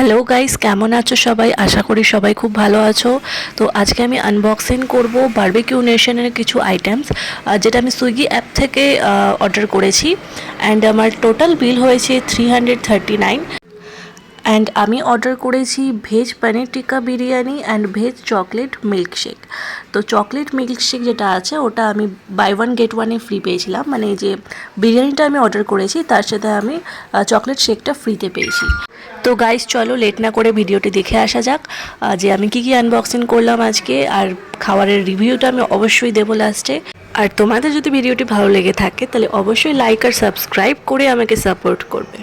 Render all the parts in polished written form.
Hello guys, কেমন আছো সবাই? আশা করি সবাই খুব ভালো আছো। তো আজকে আমি আনবক্সিং করব বারবিকিউ নেশনের কিছু আইটেমস, যেটা আমি সুইগি অ্যাপ থেকে অর্ডার করেছি। অ্যান্ড আমার টোটাল বিল হয়েছে 339। অ্যান্ড আমি অর্ডার করেছি veg paneer tikka biryani and veg chocolate milkshake. তো চকলেট মিল্কশেক যেটা আছে ওটা আমি বাই ওয়ান গেট ওয়ানে ফ্রি পেয়েছিলাম, মানে যে বিরিয়ানিটা আমি অর্ডার করেছি তার সাথে আমি চকলেট শেকটা ফ্রিতে পেয়েছি। তো গাইস, চলো লেট না করে ভিডিওটি দেখে আসা যাক যে আমি কি আনবক্সিং করলাম আজকে। আর খাবারের রিভিউটা আমি অবশ্যই দেবো লাস্টে। আর তোমাদের যদি ভিডিওটি ভালো লেগে থাকে তাহলে অবশ্যই লাইক আর সাবস্ক্রাইব করে আমাকে সাপোর্ট করবে।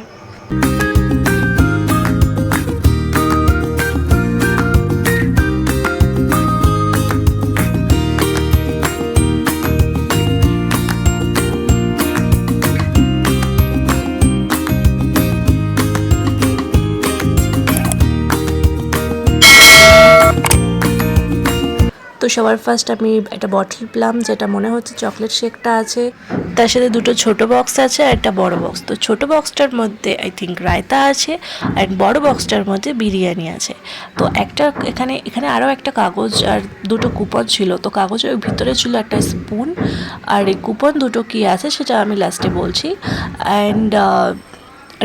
তো সবার ফার্স্ট আমি একটা বটল পেলাম, যেটা মনে হচ্ছে চকলেট শেকটা আছে। তার সাথে দুটো ছোট বক্স আছে আর একটা বড় বক্স। তো ছোট বক্সটার মধ্যে আই থিঙ্ক রায়তা আছে আর বড় বক্সটার মধ্যে বিরিয়ানি আছে। তো একটা এখানে আরও একটা কাগজ আর দুটো কুপন ছিল। তো কাগজের ভিতরে ছিল একটা স্পুন, আর এই কুপন দুটো কী আছে সেটা আমি লাস্টে বলছি। অ্যান্ড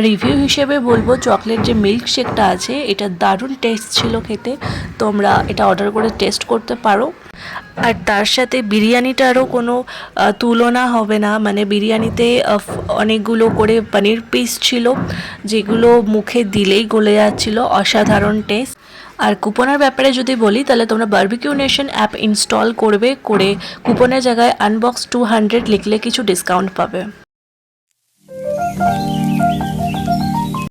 রিভিউ হিসেবে বলবো, চকলেট যে মিল্কশেকটা আছে এটা দারুণ টেস্ট ছিল খেতে। তোমরা এটা অর্ডার করে টেস্ট করতে পারো। আর তার সাথে বিরিয়ানিটারও কোনো তুলনা হবে না, মানে বিরিয়ানিতে অনেকগুলো করে পনির পিস ছিল যেগুলো মুখে দিলেই গলে যাচ্ছিল, অসাধারণ টেস্ট। আর কুপনের ব্যাপারে যদি বলি তাহলে তোমরা বারবিকিউ নেশন অ্যাপ ইনস্টল করে কুপনের জায়গায় আনবক্স 200 লিখলে কিছু ডিসকাউন্ট পাবে।